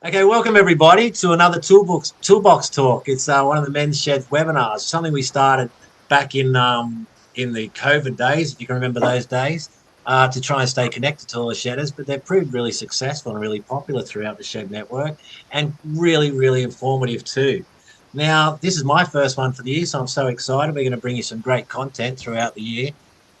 Okay, welcome everybody to another Toolbox talk. It's one of the men's shed webinars. Something we started back in the COVID days, if you can remember those days, to try and stay connected to all the shedders. But they've proved really successful and really popular throughout the shed network, and really, really informative too. Now, this is my first one for the year, so I'm so excited. We're going to bring you some great content throughout the year.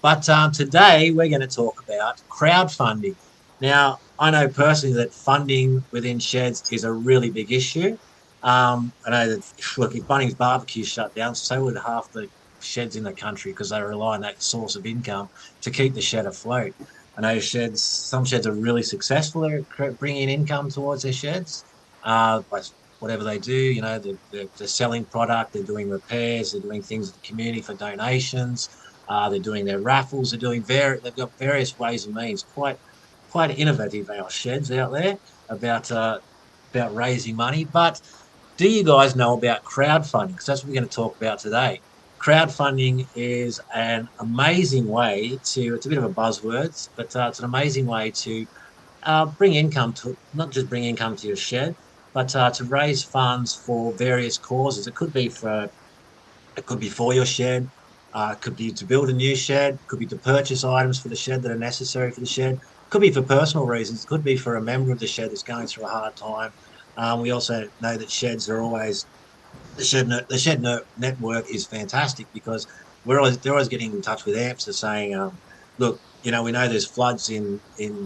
But today we're going to talk about crowdfunding. Now, I know personally that funding within sheds is a really big issue. I know that, look, if Bunnings Barbecue shut down, so would half the sheds in the country because they rely on that source of income to keep the shed afloat. I know some sheds are really successful at bringing income towards their sheds by whatever they do. You know, they're selling product, they're doing repairs, they're doing things in the community for donations, they're doing their raffles, they've got various ways and means. Quite innovative, our sheds out there about raising money. But do you guys know about crowdfunding? Because that's what we're going to talk about today. Crowdfunding is an amazing way to, it's a bit of a buzzword, but it's an amazing way to bring income to, not just bring income to your shed, but to raise funds for various causes. It could be for your shed, it could be to build a new shed, it could be to purchase items for the shed that are necessary for the shed, it could be for personal reasons, it could be for a member of the shed that's going through a hard time. We also know that sheds are always network is fantastic because they're always getting in touch with AMSA saying, look, you know, we know there's floods in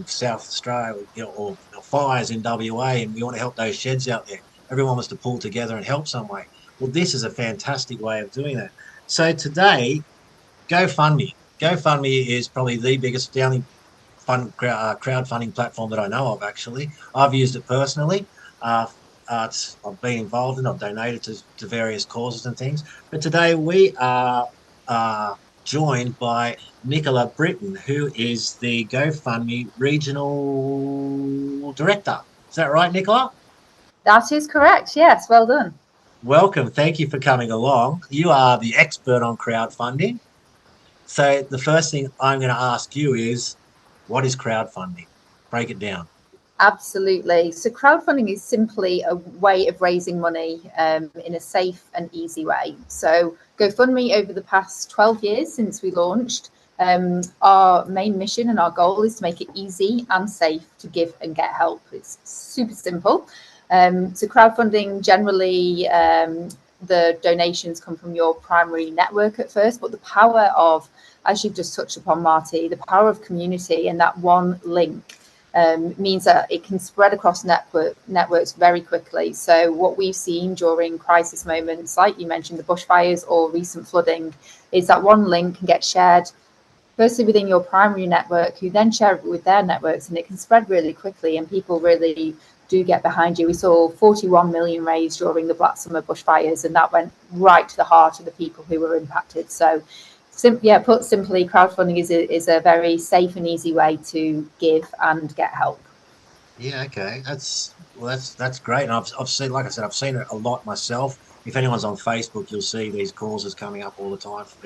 South Australia, you know, or fires in WA, and we want to help those sheds out there. Everyone wants to pull together and help some way. Well, this is a fantastic way of doing that. So today, GoFundMe. GoFundMe is probably the only crowdfunding platform that I know of, actually. I've used it personally. Uh, I've been involved and I've donated to various causes and things. But today we are joined by Nicola Britton, who is the GoFundMe Regional Director. Is that right, Nicola? That is correct. Yes, well done. Welcome. Thank you for coming along. You are the expert on crowdfunding. So the first thing I'm going to ask you is, what is crowdfunding? Break it down. Absolutely. So crowdfunding is simply a way of raising money in a safe and easy way. So GoFundMe, over the past 12 years since we launched, our main mission and our goal is to make it easy and safe to give and get help. It's super simple. So crowdfunding, generally, the donations come from your primary network at first, but the power of, as you've just touched upon, Marty, the power of community and that one link means that it can spread across networks very quickly. So what we've seen during crisis moments, like you mentioned, the bushfires or recent flooding, is that one link can get shared firstly within your primary network, who then share it with their networks, and it can spread really quickly, and people really do get behind you. We saw 41 million raised during the Black Summer bushfires, and that went right to the heart of the people who were impacted. So put simply, crowdfunding is a very safe and easy way to give and get help. Yeah, okay. That's great. And I've seen, like I said, I've seen it a lot myself. If anyone's on Facebook, you'll see these causes coming up all the time for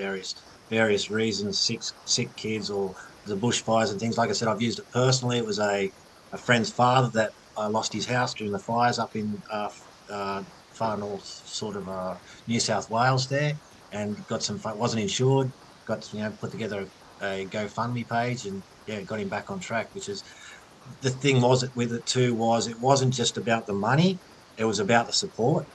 various reasons, sick kids or the bushfires and things. Like I said, I've used it personally. It was a friend's father that lost his house during the fires up in far north, sort of New South Wales there, and got some wasn't insured. Got put together a GoFundMe page and yeah, got him back on track, which is the thing was with it too was it wasn't just about the money, it was about the support.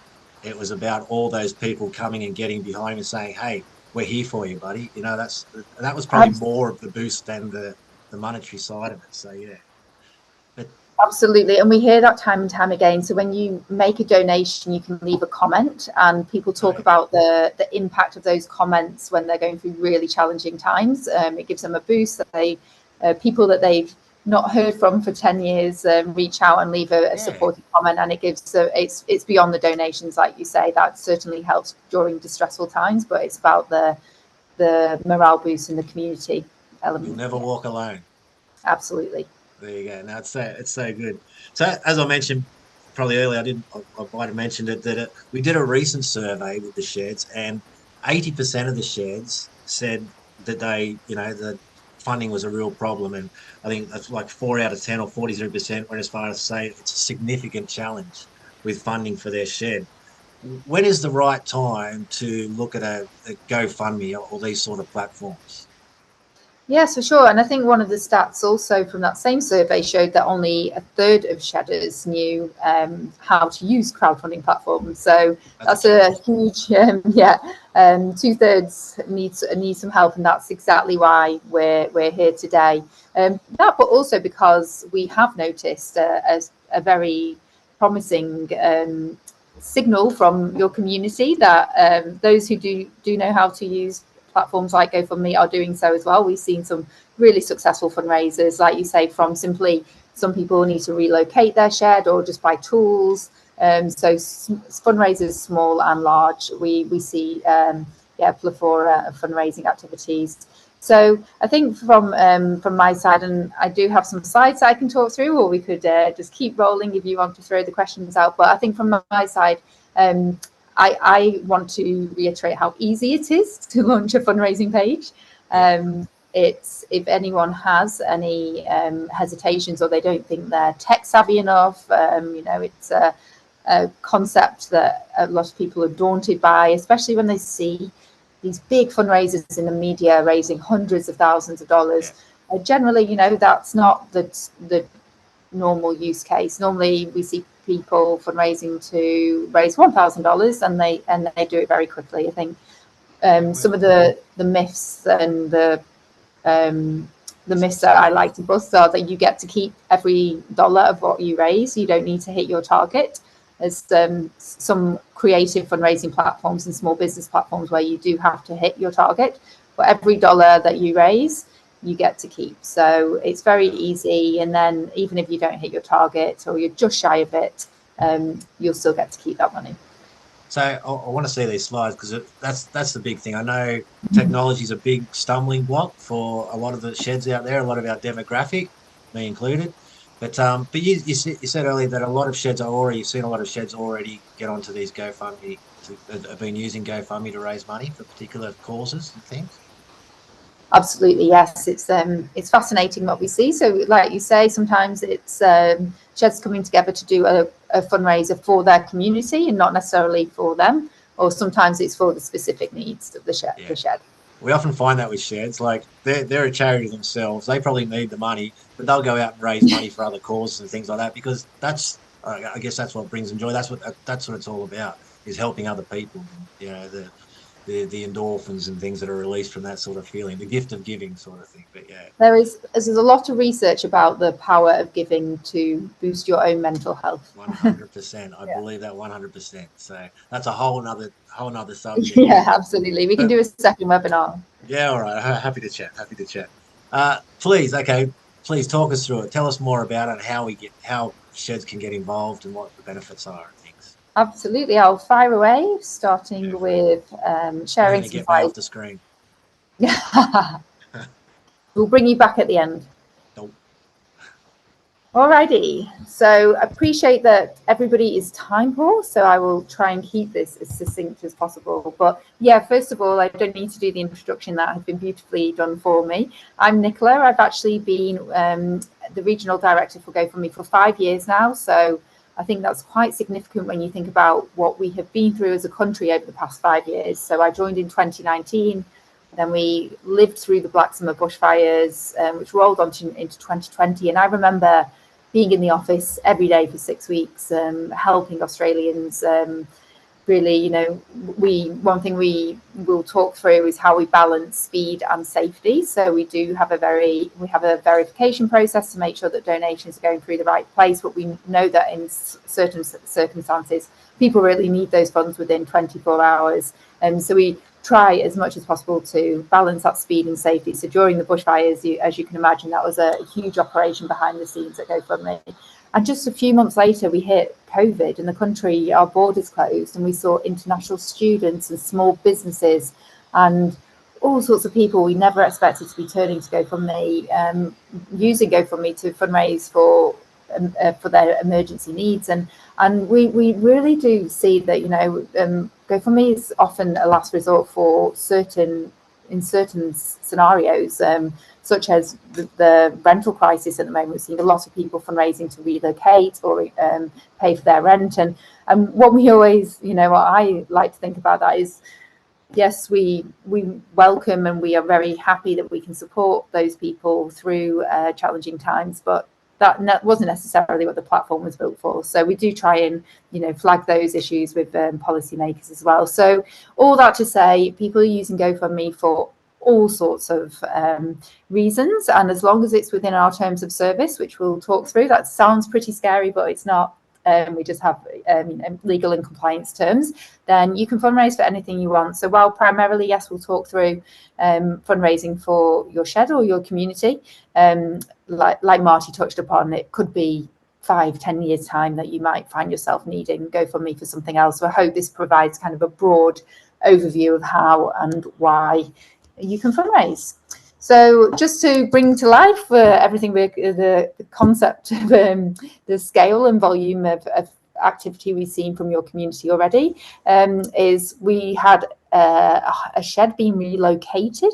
It was about all those people coming and getting behind him and saying, hey, we're here for you, buddy. That was probably more of the boost than the monetary side of it. So yeah. But absolutely, and we hear that time and time again. So when you make a donation, you can leave a comment, and people talk about the impact of those comments when they're going through really challenging times. It gives them a boost. That people that they've not heard from for 10 years reach out and leave a supportive comment, and it gives it's beyond the donations, like you say. That certainly helps during distressful times, but it's about the morale boost in the community element. You'll never walk alone. Absolutely. There you go. Now it's so good. So as I mentioned probably earlier, I might have mentioned it that we did a recent survey with the sheds, and 80% of the sheds said that they, funding was a real problem, and I think that's like 4 out of 10 or 43% went as far as to say it's a significant challenge with funding for their shed. When is the right time to look at a GoFundMe or these sort of platforms? Yes, for sure. And I think one of the stats also from that same survey showed that only a third of shedders knew how to use crowdfunding platforms. So that's a huge, 2/3 need some help, and that's exactly why we're here today. But also because we have noticed a very promising signal from your community that those who do know how to use platforms like GoFundMe are doing so as well. We've seen some really successful fundraisers, like you say, from simply some people need to relocate their shed or just buy tools. So fundraisers, small and large, we see plethora of fundraising activities. So I think from my side, and I do have some slides I can talk through, or we could just keep rolling if you want to throw the questions out. But I think from my side, I want to reiterate how easy it is to launch a fundraising page. It's, if anyone has any hesitations or they don't think they're tech savvy enough, it's a concept that a lot of people are daunted by, especially when they see these big fundraisers in the media raising hundreds of thousands of dollars. Generally, that's not the normal use case. Normally we see people fundraising to raise $1,000 and they do it very quickly. I think some of the myths and the myths that I like to bust are that you get to keep every dollar of what you raise. You don't need to hit your target. There's some creative fundraising platforms and small business platforms where you do have to hit your target, but every dollar that you raise you get to keep. So it's very easy, and then even if you don't hit your target or you're just shy of it, you'll still get to keep that money. So I want to see these slides because that's the big thing. I know technology is a big stumbling block for a lot of the sheds out there, a lot of our demographic, me included. But you said earlier that a lot of sheds you've seen a lot of sheds already get onto these GoFundMe, have been using GoFundMe to raise money for particular causes and things. Absolutely, yes. It's fascinating what we see. So like you say, sometimes it's sheds coming together to do a fundraiser for their community and not necessarily for them, or sometimes it's for the specific needs of the shed. Yeah. We often find that with sheds, like they're a charity themselves. They probably need the money, but they'll go out and raise money for other causes and things like that, because I guess that's what brings them joy. That's what it's all about, is helping other people. The endorphins and things that are released from that sort of feeling, the gift of giving sort of thing. But yeah, there's a lot of research about the power of giving to boost your own mental health. 100%. I believe that 100%. So that's a whole nother subject. Yeah, absolutely. We can do a second webinar. Yeah, all right. Happy to chat. Please talk us through it. Tell us more about it and how sheds can get involved and what the benefits are and things. Absolutely. I'll fire away, starting with sharing some get me off the screen. We'll bring you back at the end. Nope. Alrighty. So I appreciate that everybody is time poor, so I will try and keep this as succinct as possible. But yeah, first of all, I don't need to do the introduction. That has been beautifully done for me. I'm Nicola. I've actually been the regional director for GoFundMe for 5 years now. So I think that's quite significant when you think about what we have been through as a country over the past 5 years. So I joined in 2019, then we lived through the Black Summer bushfires, which rolled on into 2020. And I remember being in the office every day for 6 weeks, helping Australians. Really, one thing we will talk through is how we balance speed and safety. So we have a verification process to make sure that donations are going through the right place, but we know that in certain circumstances, people really need those funds within 24 hours. And so we try as much as possible to balance that speed and safety. So during the bushfires, as you can imagine, that was a huge operation behind the scenes at GoFundMe. And just a few months later, we hit COVID in the country, our borders closed, and we saw international students and small businesses and all sorts of people we never expected to be turning to GoFundMe, using GoFundMe to fundraise for their emergency needs. And we really do see that, GoFundMe is often a last resort for certain certain scenarios, such as the rental crisis at the moment. We're seeing a lot of people fundraising to relocate or pay for their rent. And what we always, what I like to think about that is, yes, we welcome and we are very happy that we can support those people through challenging times, but that wasn't necessarily what the platform was built for. So we do try and flag those issues with policymakers as well. So all that to say, people are using GoFundMe for all sorts of reasons, and as long as it's within our terms of service, which we'll talk through. That sounds pretty scary, but it's not. We just have legal and compliance terms. Then you can fundraise for anything you want. So while primarily, yes, we'll talk through fundraising for your shed or your community, like Marty touched upon, it could be 5-10 years time that you might find yourself needing GoFundMe for something else. So I hope this provides kind of a broad overview of how and why you can fundraise. So just to bring to life everything, the concept of the scale and volume of activity we've seen from your community already, is we had a shed being relocated.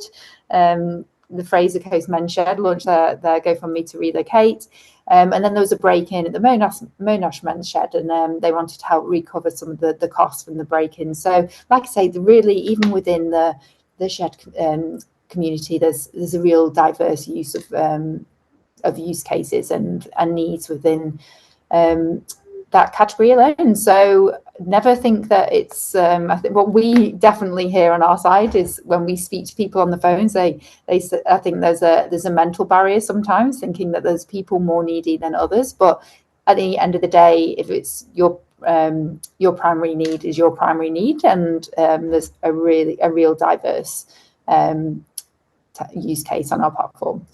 The Fraser Coast Men's Shed launched their GoFundMe to relocate. And then there was a break-in at the Monash Men's Shed, and they wanted to help recover some of the costs from the break-in. So like I say, really, even within the shed community, there's a real diverse use of use cases and needs within that category alone. So never think that it's I think what we definitely hear on our side is when we speak to people on the phones, they I think there's a mental barrier sometimes, thinking that there's people more needy than others. But at the end of the day, if it's your primary need is your primary need, and there's a real diverse use case on our platform.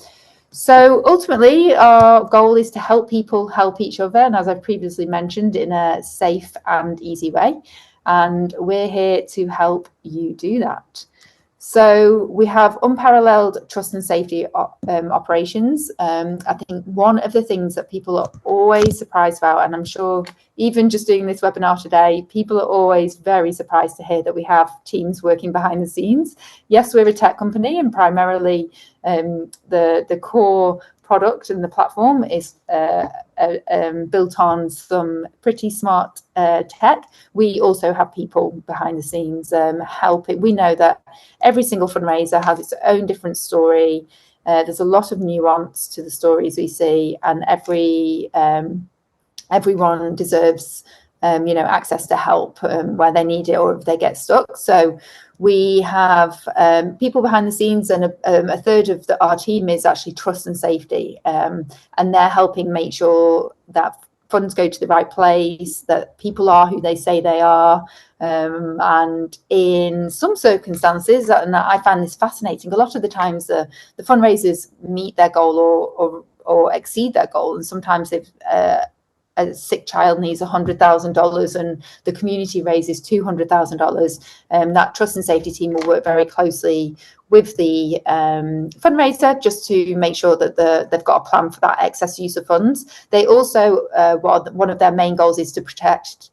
So ultimately, our goal is to help people help each other, and as I previously mentioned, in a safe and easy way. And we're here to help you do that. So we have unparalleled trust and safety operations. I think one of the things that people are always surprised about, and I'm sure even just doing this webinar today, people are always very surprised to hear that we have teams working behind the scenes. Yes, we're a tech company, and primarily the core product and the platform is built on some pretty smart tech. We also have people behind the scenes helping. We know that every single fundraiser has its own different story. There's a lot of nuance to the stories we see, and everyone deserves access to help where they need it or if they get stuck. So we have people behind the scenes, and a third of our team is actually trust and safety, and they're helping make sure that funds go to the right place, that people are who they say they are, and in some circumstances, and I find this fascinating, a lot of the times the fundraisers meet their goal or exceed their goal, and sometimes they've a sick child needs $100,000 and the community raises $200,000. That trust and safety team will work very closely with the fundraiser just to make sure that they've got a plan for that excess use of funds. They also, one of their main goals is to protect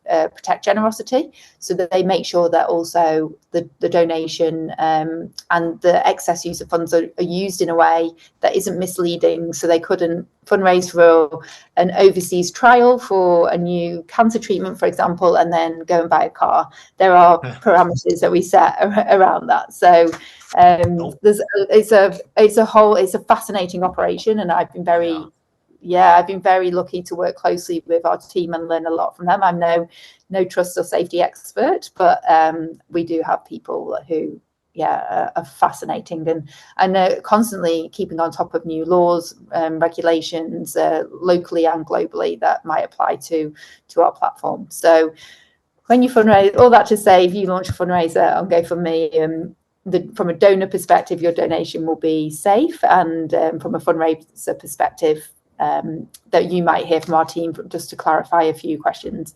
generosity, so that they make sure that also the donation and the excess use of funds are used in a way that isn't misleading. So they couldn't fundraise for an overseas trial for a new cancer treatment, for example, and then go and buy a car. There are parameters that we set around that. So it's a fascinating operation, and I've been very lucky to work closely with our team and learn a lot from them. I'm no trust or safety expert, but we do have people who are fascinating and constantly keeping on top of new laws, regulations, locally and globally, that might apply to our platform. So when you fundraise, all that to say, if you launch a fundraiser on GoFundMe, from a donor perspective, your donation will be safe, and from a fundraiser perspective, that you might hear from our team, just to clarify a few questions.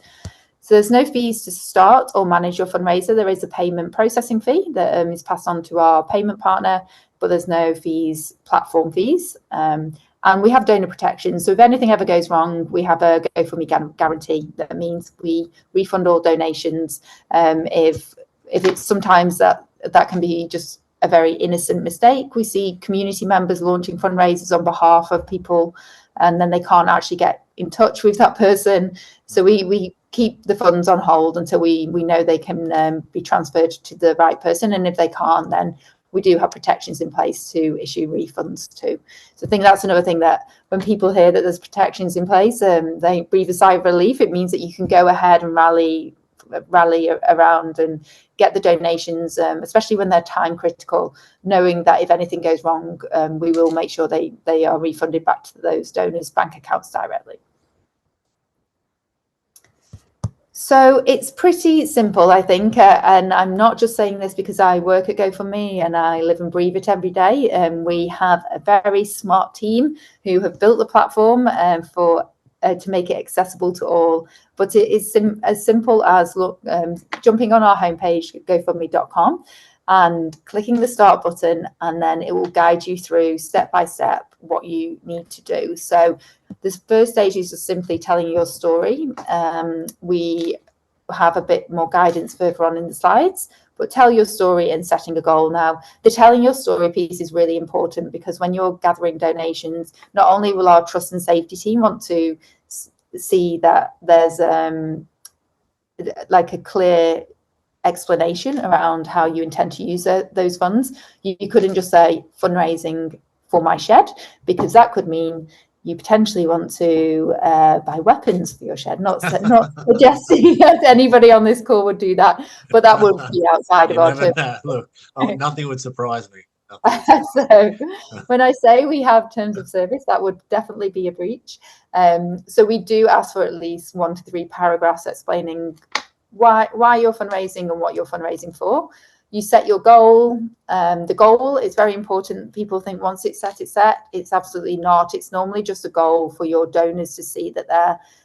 So there's no fees to start or manage your fundraiser. There is a payment processing fee that is passed on to our payment partner, but there's no fees, platform fees. And we have donor protection. So if anything ever goes wrong, we have a GoFundMe guarantee. That means we refund all donations. If it's sometimes that can be just a very innocent mistake. We see community members launching fundraisers on behalf of people, and then they can't actually get in touch with that person. So we keep the funds on hold until we know they can be transferred to the right person. And if they can't, then we do have protections in place to issue refunds too. So I think that's another thing, that when people hear that there's protections in place, they breathe a sigh of relief. It means that you can go ahead and rally around and get the donations, especially when they're time critical, knowing that if anything goes wrong, we will make sure they are refunded back to those donors' bank accounts directly. So it's pretty simple, I think, and I'm not just saying this because I work at GoFundMe and I live and breathe it every day. We have a very smart team who have built the platform to make it accessible to all. But it is as simple as jumping on our homepage, GoFundMe.com, and clicking the start button, and then it will guide you through step by step what you need to do. So this first stage is just simply telling your story. We have a bit more guidance further on in the slides, but tell your story and setting a goal. Now, the telling your story piece is really important, because when you're gathering donations, not only will our trust and safety team want to see that there's like a clear explanation around how you intend to use those funds. You couldn't just say fundraising for my shed, because that could mean you potentially want to buy weapons for your shed. Not suggesting that anybody on this call would do that, but that would be outside of our terms. Look, nothing would surprise me. So when I say we have terms of service, that would definitely be a breach. So we do ask for at least 1 to 3 paragraphs explaining why you're fundraising and what you're fundraising for. You set your goal. The goal is very important. People think once it's set, it's set. It's absolutely not. It's normally just a goal for your donors to see that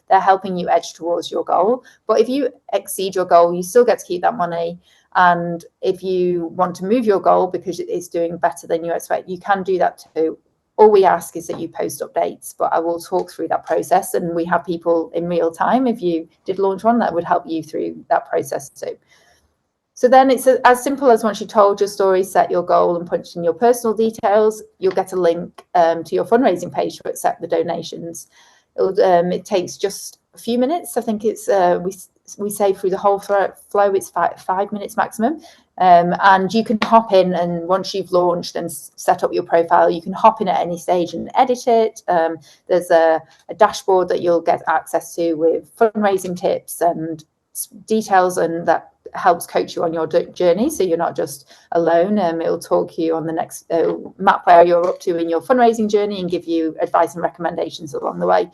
they're helping you edge towards your goal. But if you exceed your goal, you still get to keep that money. And if you want to move your goal because it's doing better than you expect, you can do that too. All we ask is that you post updates, but I will talk through that process, and we have people in real time, if you did launch one, that would help you through that process too. So then it's as simple as, once you told your story, set your goal and punched in your personal details, you'll get a link to your fundraising page to accept the donations. It takes just a few minutes. I think it's we say through the whole flow it's 5 minutes maximum. And you can hop in, and once you've launched and set up your profile, you can hop in at any stage and edit it. There's a dashboard that you'll get access to with fundraising tips and details, and that helps coach you on your journey, so you're not just alone. It'll talk you on the next map where you're up to in your fundraising journey and give you advice and recommendations along the way.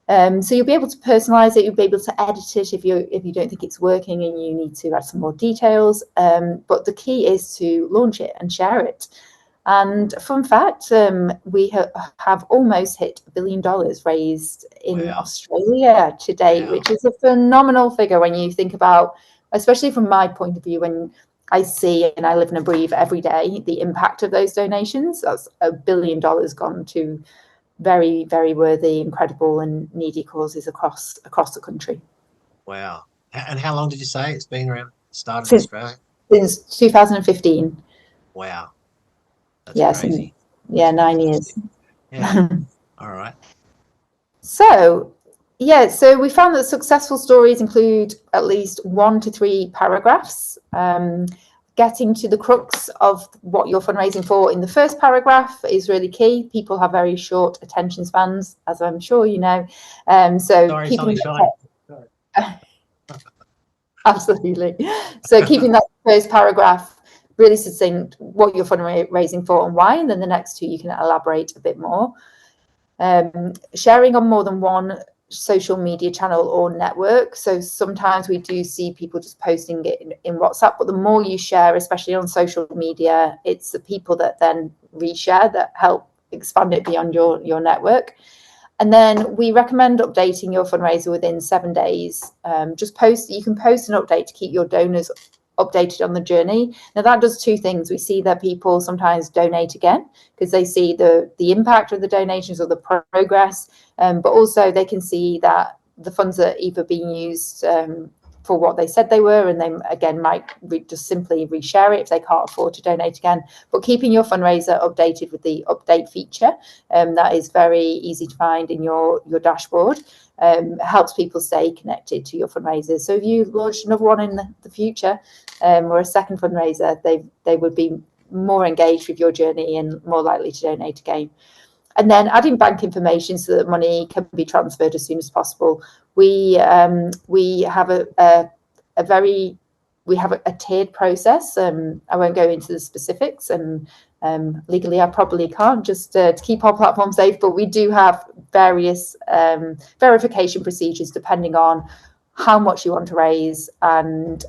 So you'll be able to personalize it, you'll be able to edit it if you don't think it's working and you need to add some more details. But the key is to launch it and share it. And fun fact, we have almost hit $1 billion raised in Australia to date, which is a phenomenal figure when you think about, especially from my point of view, when I see and I live and breathe every day the impact of those donations. That's $1 billion gone to very, very worthy, incredible and needy causes across the country. Wow. And how long did you say it's been around, started in Australia? Since 2015. Wow. That's crazy. Yeah, 9 years. Yeah. All right. So we found that successful stories include at least 1 to 3 paragraphs. Getting to the crux of what you're fundraising for in the first paragraph is really key. People have very short attention spans, as I'm sure you know. Sorry, keeping absolutely. So keeping that first paragraph really succinct, what you're fundraising for and why, and then the next 2 you can elaborate a bit more. Sharing on more than one social media channel or network. So sometimes we do see people just posting it in WhatsApp, but the more you share, especially on social media, it's the people that then reshare that help expand it beyond your network. And then we recommend updating your fundraiser within 7 days. You can post an update to keep your donors updated on the journey. Now that does 2 things. We see that people sometimes donate again because they see the impact of the donations or the progress, but also they can see that the funds are either being used for what they said they were, and they again might just simply reshare it if they can't afford to donate again. But keeping your fundraiser updated with the update feature, that is very easy to find in your dashboard, helps people stay connected to your fundraisers. So if you launch another one in the future, or a second fundraiser, they would be more engaged with your journey and more likely to donate again. And then adding bank information so that money can be transferred as soon as possible. We have a tiered process. I won't go into the specifics, and legally I probably can't, just to keep our platform safe, but we do have various verification procedures depending on how much you want to raise and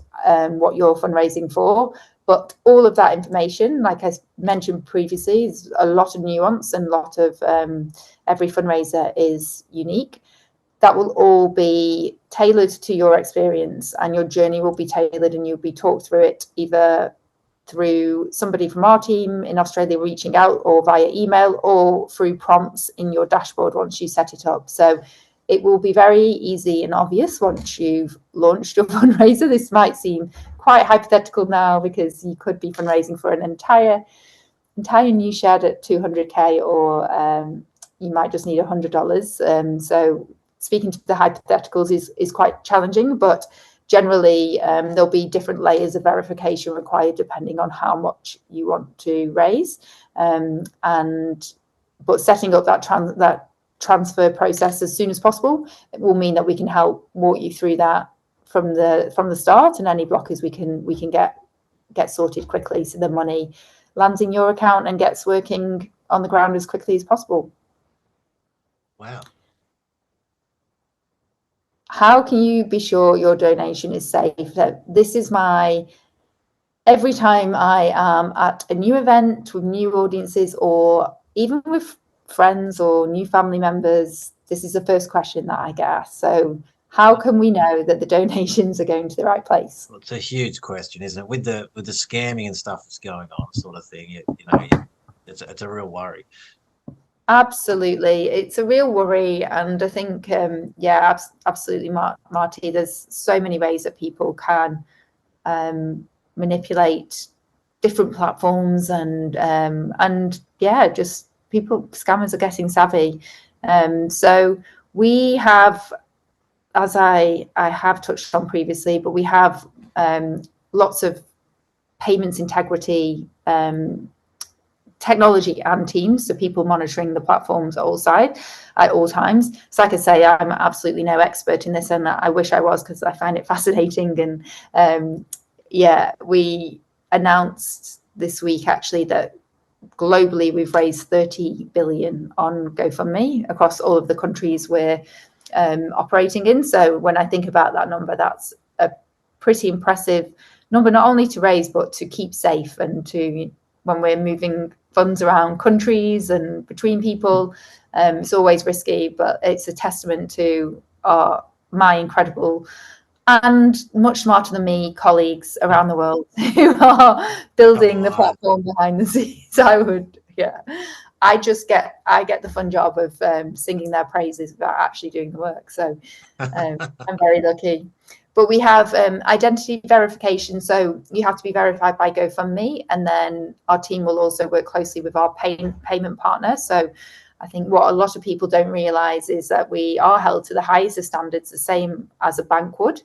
what you're fundraising for. But all of that information, like I mentioned previously, is a lot of nuance, and a lot of every fundraiser is unique. That will all be tailored to your experience, and your journey will be tailored, and you'll be talked through it either through somebody from our team in Australia reaching out, or via email, or through prompts in your dashboard once you set it up. So it will be very easy and obvious once you've launched your fundraiser. This might seem quite hypothetical now, because you could be fundraising for an entire new shed at 200k, or you might just need $100. So speaking to the hypotheticals is quite challenging, but generally there'll be different layers of verification required depending on how much you want to raise. But setting up that transfer process as soon as possible, it will mean that we can help walk you through that from the start, and any blockers we can get sorted quickly, so the money lands in your account and gets working on the ground as quickly as possible. Wow. How can you be sure your donation is safe? This is every time I am at a new event with new audiences, or even with friends or new family members, this is the first question that I get asked. So how can we know that the donations are going to the right place? Well, it's a huge question, isn't it? With the scamming and stuff that's going on, sort of thing. It's a real worry. Absolutely, it's a real worry, and I think absolutely, Marty. There's so many ways that people can manipulate different platforms, and just scammers are getting savvy. So we have, as I have touched on previously, but we have lots of payments integrity technology and teams, so people monitoring the platforms at all times. So like I say, I'm absolutely no expert in this, and I wish I was, because I find it fascinating. And we announced this week actually that globally we've raised 30 billion on GoFundMe across all of the countries we're operating in. So when I think about that number, that's a pretty impressive number, not only to raise but to keep safe, and to, when we're moving funds around countries and between people, it's always risky, but it's a testament to my incredible and much smarter than me colleagues around the world who are building the platform behind the scenes. I get the fun job of singing their praises without actually doing the work. So I'm very lucky. But we have identity verification. So you have to be verified by GoFundMe, and then our team will also work closely with our payment partner. So I think what a lot of people don't realize is that we are held to the highest of standards, the same as a bank would,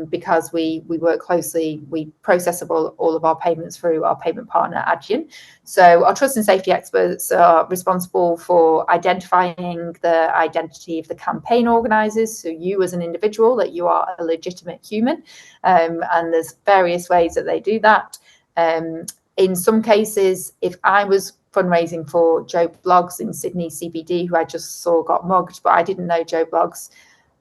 because we work closely. We process all of our payments through our payment partner, Adyen. So our trust and safety experts are responsible for identifying the identity of the campaign organizers. So you as an individual, that you are a legitimate human. And there's various ways that they do that. In some cases, if I was fundraising for Joe Bloggs in Sydney CBD, who I just saw got mugged, but I didn't know Joe Bloggs,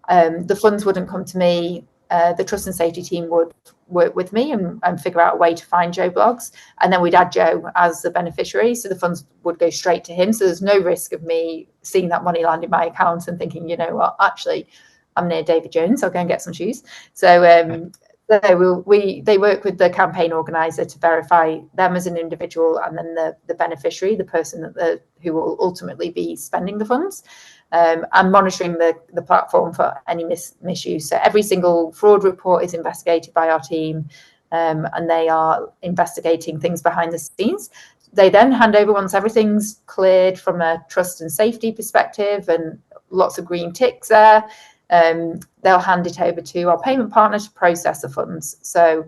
the funds wouldn't come to me. The trust and safety team would work with me and figure out a way to find Joe Bloggs, and then we'd add Joe as the beneficiary, so the funds would go straight to him. So there's no risk of me seeing that money land in my account and thinking, you know what, actually I'm near David Jones, I'll go and get some shoes. So So they work with the campaign organizer to verify them as an individual, and then the beneficiary, the person who will ultimately be spending the funds, and monitoring the platform for any misuse. So every single fraud report is investigated by our team, and they are investigating things behind the scenes. They then hand over, once everything's cleared from a trust and safety perspective and lots of green ticks there, they'll hand it over to our payment partner to process the funds. So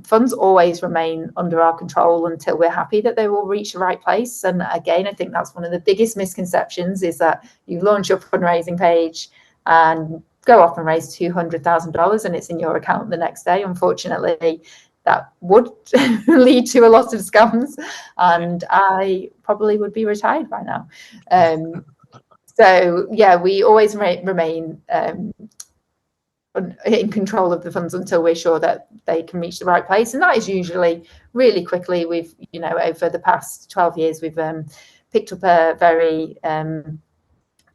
funds always remain under our control until we're happy that they will reach the right place. And again, I think that's one of the biggest misconceptions, is that you launch your fundraising page and go off and raise $200,000 and it's in your account the next day. Unfortunately, that would lead to a lot of scams, and I probably would be retired by now. So yeah, we always remain in control of the funds until we're sure that they can reach the right place, and that is usually really quickly. We've, over the past 12 years, we've picked up a very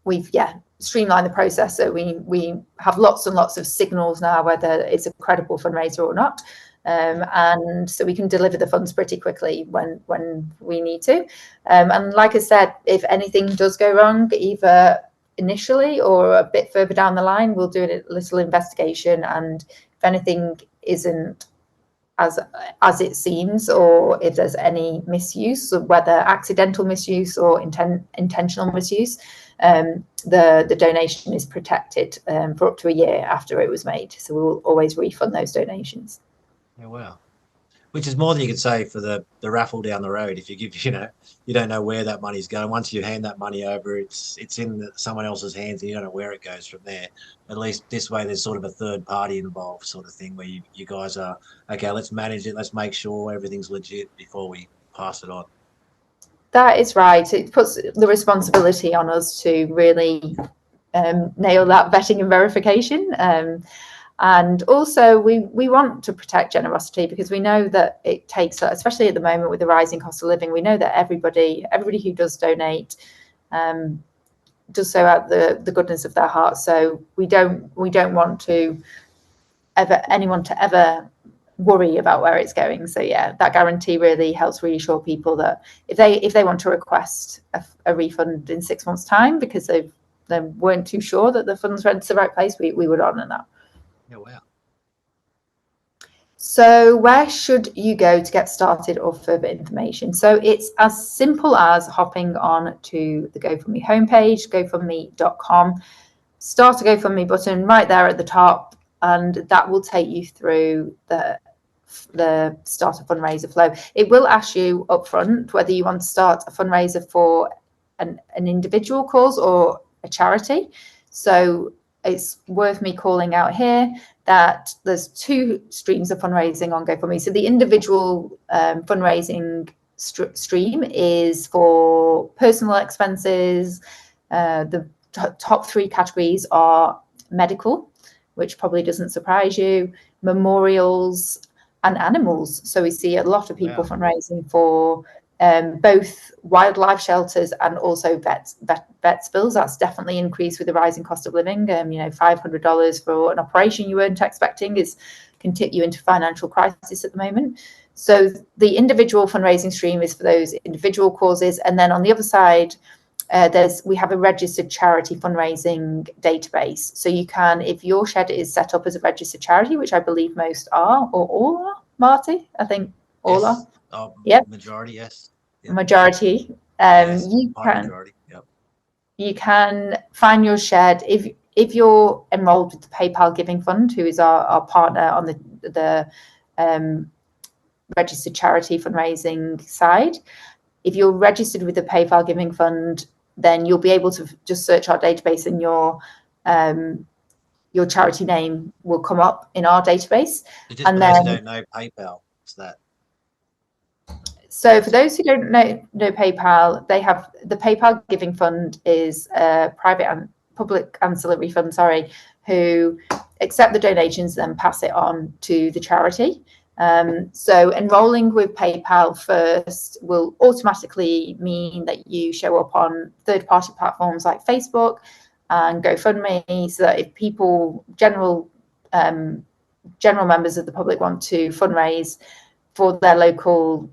we've streamlined the process, so we have lots and lots of signals now whether it's a credible fundraiser or not. And so we can deliver the funds pretty quickly when we need to. And like I said, if anything does go wrong, either initially or a bit further down the line, we'll do a little investigation. And if anything isn't as it seems, or if there's any misuse, whether accidental misuse or intentional misuse, the donation is protected for up to a year after it was made. So we will always refund those donations. Yeah, wow. Which is more than you could say for the raffle down the road. If you give, you don't know where that money's going. Once you hand that money over, it's in someone else's hands, and you don't know where it goes from there. At least this way, there's sort of a third party involved, sort of thing, where you guys are, okay, let's manage it. Let's make sure everything's legit before we pass it on. That is right. It puts the responsibility on us to really nail that vetting and verification. And also, we want to protect generosity, because we know that it takes, especially at the moment with the rising cost of living, we know that everybody who does donate does so out the goodness of their heart. So we don't want to anyone to ever worry about where it's going. So yeah, that guarantee really helps reassure people that if they want to request a refund in 6 months' time because they weren't too sure that the funds went to the right place, we would honour that. Yeah, wow. So where should you go to get started or further information? So it's as simple as hopping on to the GoFundMe homepage, gofundme.com, start a GoFundMe button right there at the top, and that will take you through the start a fundraiser flow. It will ask you up front whether you want to start a fundraiser for an individual cause or a charity. So it's worth me calling out here that there's two streams of fundraising on GoFundMe. So the individual fundraising stream is for personal expenses. The top three categories are medical, which probably doesn't surprise you, memorials, and animals. So we see a lot of people fundraising for both wildlife shelters and also vet bills. That's definitely increased with the rising cost of living. $500 for an operation you weren't expecting can tip you into financial crisis at the moment. So the individual fundraising stream is for those individual causes, and then on the other side, we have a registered charity fundraising database. So you can, if your shed is set up as a registered charity, which I believe most are, or all are, Marty, I think all yes. are. Yep. Majority, yes. Yep. Majority. Yes, you can. Majority. Yep. You can find your shed if you're enrolled with the PayPal Giving Fund, who is our partner on the registered charity fundraising side. If you're registered with the PayPal Giving Fund, then you'll be able to just search our database, and your charity name will come up in our database. So just for those who don't know PayPal, what's that? So for those who don't know PayPal, they have the PayPal Giving Fund is a private and public ancillary fund, who accept the donations and then pass it on to the charity. So enrolling with PayPal first will automatically mean that you show up on third-party platforms like Facebook and GoFundMe, so that if people, general general members of the public want to fundraise for their local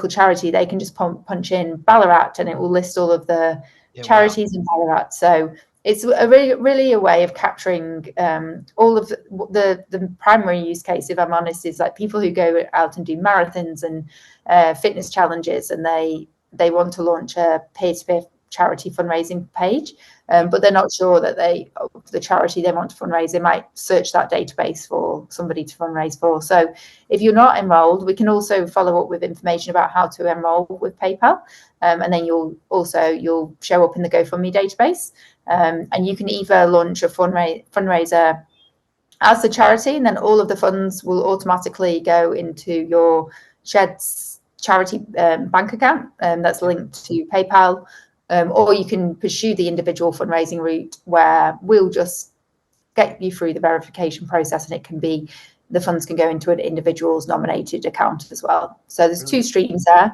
charity, they can just punch in Ballarat and it will list all of the charities in Ballarat. So it's really a way of capturing all of the primary use case, if I'm honest, is like people who go out and do marathons and fitness challenges, and they want to launch a peer-to-peer charity fundraising page, but they're not sure that the charity they want to fundraise, they might search that database for somebody to fundraise for. So if you're not enrolled, we can also follow up with information about how to enroll with PayPal, and then you'll show up in the GoFundMe database, and you can either launch a fundraiser as a charity, and then all of the funds will automatically go into your Shed's charity bank account that's linked to PayPal. Or you can pursue the individual fundraising route, where we'll just get you through the verification process, and it can be the funds can go into an individual's nominated account as well. So there's two streams there.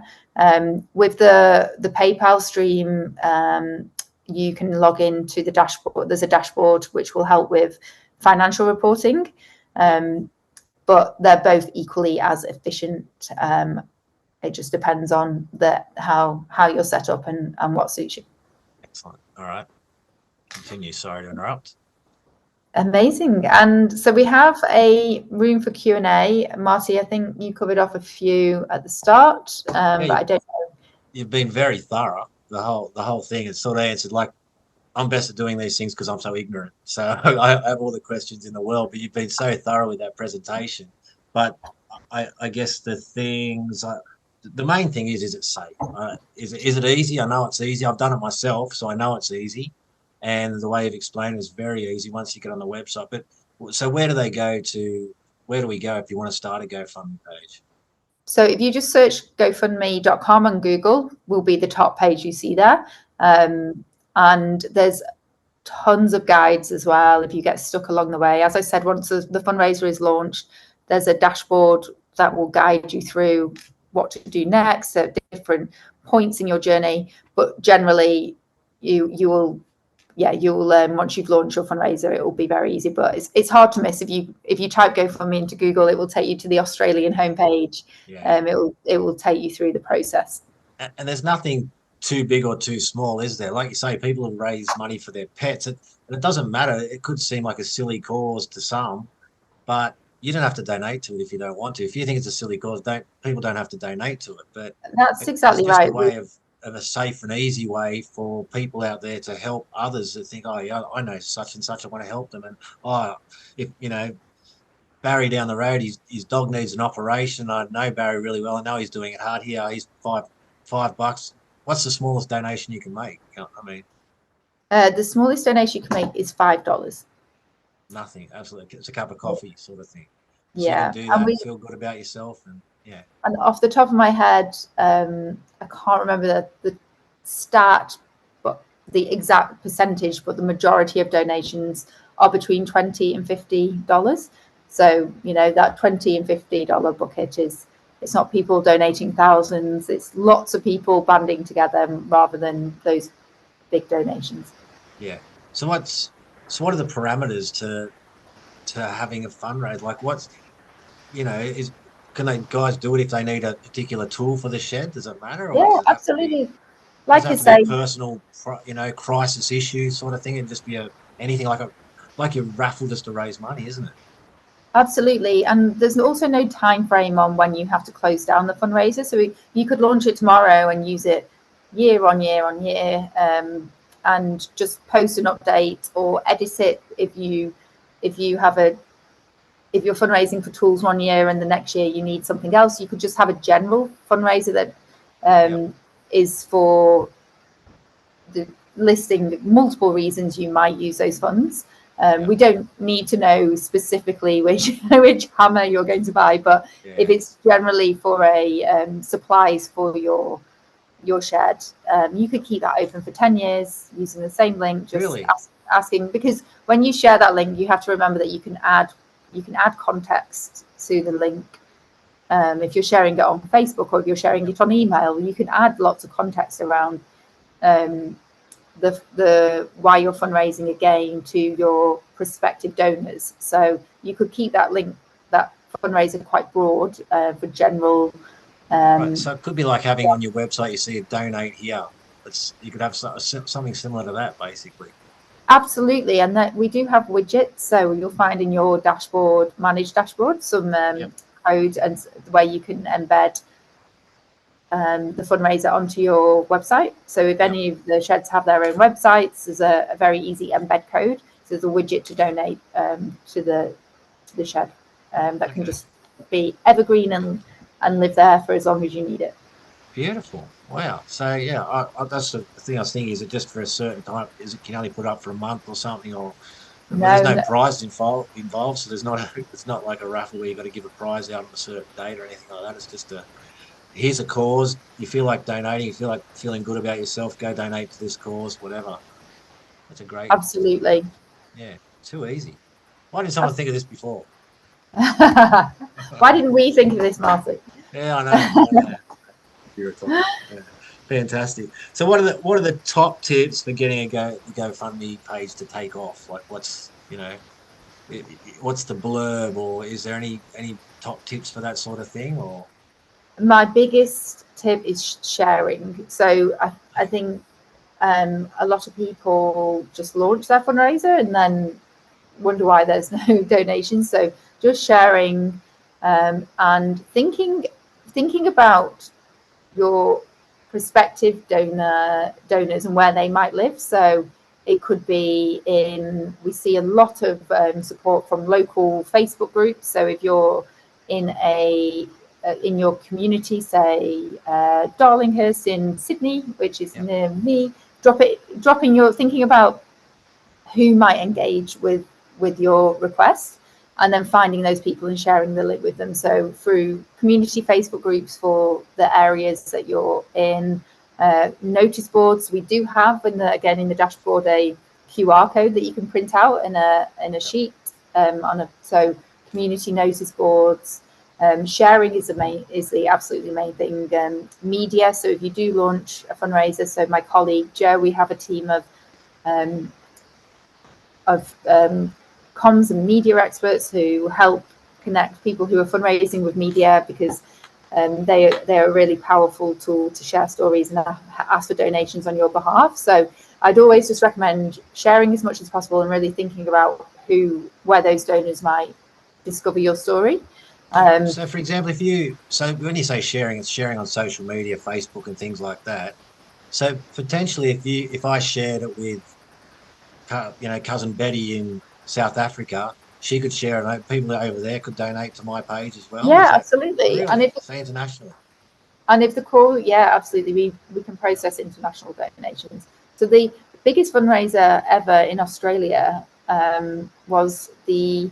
With the PayPal stream, you can log into the dashboard. There's a dashboard which will help with financial reporting, but they're both equally as efficient. It just depends on how you're set up and what suits you. Excellent. All right. Continue. Sorry to interrupt. Amazing. And so we have a room for Q&A. Marty, I think you covered off a few at the start, but I don't know. You've been very thorough. The whole thing is sort of answered. Like, I'm best at doing these things because I'm so ignorant. So I have all the questions in the world, but you've been so thorough with that presentation. But I guess the things... the main thing is it safe? Is it easy? I know it's easy. I've done it myself, so I know it's easy. And the way you've explained it is very easy once you get on the website. But so where do we go if you want to start a GoFundMe page? So if you just search GoFundMe.com on Google, will be the top page you see there. And there's tons of guides as well if you get stuck along the way. As I said, once the fundraiser is launched, there's a dashboard that will guide you through what to do next at different points in your journey. But generally, you will once you've launched your fundraiser, it will be very easy. But it's hard to miss. If you type GoFundMe into Google, it will take you to the Australian homepage. It will take you through the process. And there's nothing too big or too small, is there? Like you say, people have raised money for their pets, and it doesn't matter. It could seem like a silly cause to some, but you don't have to donate to it if you don't want to. If you think it's a silly cause, people don't have to donate to it. But that's exactly right. It's just a way of a safe and easy way for people out there to help others that think, oh yeah, I know such and such, I want to help them. And if Barry down the road, his dog needs an operation. I know Barry really well. I know he's doing it hard here. He's $5. What's the smallest donation you can make? I mean, the smallest donation you can make is $5. Nothing, absolutely. It's a cup of coffee sort of thing. So yeah, you can do that and feel good about yourself, and yeah. And off the top of my head, I can't remember the stat, but the exact percentage, but the majority of donations are between $20 and $50. So that $20 and $50 bucket it's not people donating thousands. It's lots of people banding together rather than those big donations. Yeah. So what are the parameters to having a fundraiser? Like, can they guys do it if they need a particular tool for the shed? Does it matter? Or yeah, absolutely. Like you say, personal, crisis issue sort of thing, and just be anything like your raffle just to raise money, isn't it? Absolutely. And there's also no time frame on when you have to close down the fundraiser. So you could launch it tomorrow and use it year on year on year, and just post an update or edit it if you're fundraising for tools one year and the next year you need something else. You could just have a general fundraiser that is for the listing multiple reasons you might use those funds. We don't need to know specifically which hammer you're going to buy, but if it's generally for supplies for your shed, you could keep that open for 10 years using the same link, just asking, because when you share that link, you have to remember that you can add context to the link. If you're sharing it on Facebook or if you're sharing it on email, you can add lots of context around the why you're fundraising again to your prospective donors. So you could keep that link, that fundraiser, quite broad for general. Right, so it could be like having on your website, you see a donate here. You could have something similar to that, basically. Absolutely, and that we do have widgets, so you'll find in your dashboard, managed dashboard, some code and where you can embed the fundraiser onto your website. So if any of the sheds have their own websites, there's a very easy embed code. So there's a widget to donate to the shed that can just be evergreen and live there for as long as you need it. Beautiful. Wow. So yeah, that's the thing I was thinking. Is it just for a certain time? Is it can only put up for a month or something? Or there's no prize involved, so there's not it's not like a raffle where you got to give a prize out on a certain date or anything like that. It's just here's a cause. You feel like donating. You feel like feeling good about yourself. Go donate to this cause, whatever. That's a great. Absolutely. Yeah, too easy. Why didn't someone think of this before? Why didn't we think of this, Marty? Yeah, I know. Yeah. Fantastic. So what are the top tips for getting a GoFundMe page to take off? Like what's the blurb, or is there any top tips for that sort of thing? Or my biggest tip is sharing. So I think a lot of people just launch their fundraiser and then wonder why there's no donations. So just sharing and thinking about your prospective donors and where they might live. So it could be we see a lot of support from local Facebook groups. So if you're in in your community, say Darlinghurst in Sydney, which is near me, dropping your thinking about who might engage with your request, and then finding those people and sharing the link with them. So through community Facebook groups for the areas that you're in, notice boards. We do have in the dashboard a QR code that you can print out in a sheet so community notice boards. Sharing is the absolutely main thing. Media. So if you do launch a fundraiser, so my colleague Joe, we have a team of comms and media experts who help connect people who are fundraising with media, because they're a really powerful tool to share stories and ask for donations on your behalf. So I'd always just recommend sharing as much as possible and really thinking about where those donors might discover your story. So for example, when you say sharing, it's sharing on social media, Facebook and things like that. So potentially if I shared it with cousin Betty in South Africa, she could share it. People over there could donate to my page as well. Yeah, absolutely. Really? And if international. And if the call, absolutely, we can process international donations. So the biggest fundraiser ever in Australia was the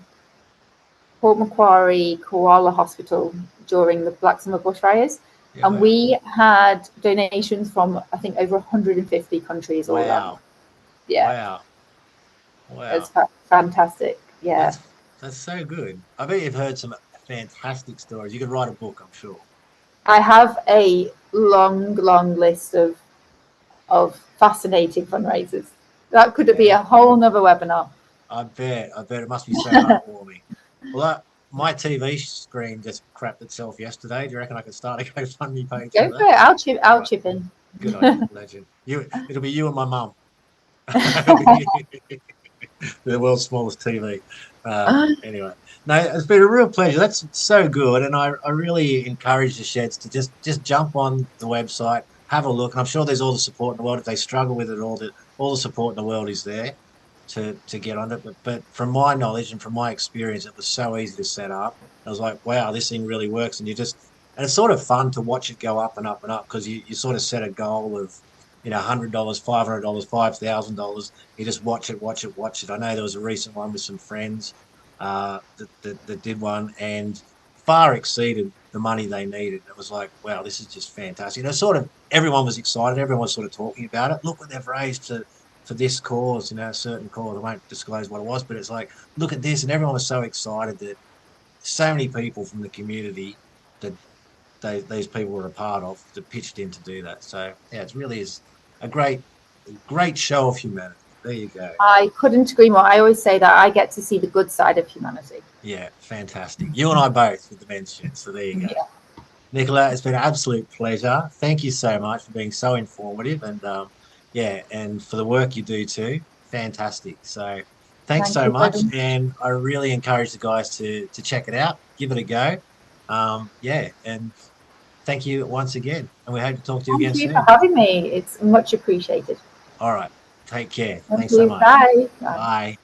Port Macquarie Koala Hospital during the Black Summer bushfires. Yeah, and we had donations from, I think, over 150 countries all around. Yeah. Wow. It's fantastic. Yeah. That's so good. I bet you've heard some fantastic stories. You could write a book, I'm sure. I have a long list of fascinating fundraisers. That could be a whole nother webinar. I bet it must be so heartwarming. Well, my TV screen just crapped itself yesterday. Do you reckon I could start a GoFundMe page? Go for it. I'll chip in. Good idea, legend. It'll be you and my mum. The world's smallest TV. Anyway, no, it's been a real pleasure. That's so good, and I really encourage the sheds to just jump on the website, have a look, and I'm sure there's all the support in the world. If they struggle with it, all the support in the world is there to get on it. But from my knowledge and from my experience, it was so easy to set up. I was like, wow, this thing really works, and it's sort of fun to watch it go up and up and up, because you sort of set a goal of $100, $500, $5,000. You just watch it. I know there was a recent one with some friends that did one and far exceeded the money they needed. It was like, wow, this is just fantastic. Sort of everyone was excited. Everyone was sort of talking about it. Look what they've raised for this cause, a certain cause. I won't disclose what it was, but it's like, look at this. And everyone was so excited that so many people from the community that these people were a part of that pitched in to do that. So yeah, it really is a great great show of humanity. There you go. I couldn't agree more. I always say that I get to see the good side of humanity. Yeah, fantastic. You and I both with the men's shed. So there you go. Yeah. Nicola, it's been an absolute pleasure. Thank you so much for being so informative and yeah, and for the work you do too. Fantastic. So thanks Thank so you much. very much. And I really encourage the guys to check it out, give it a go. Yeah, and thank you once again. And we hope to talk to you Thank again you for soon. having me. It's much appreciated. All right. Take care. Thank Thanks so you. much. Bye. Bye. Bye.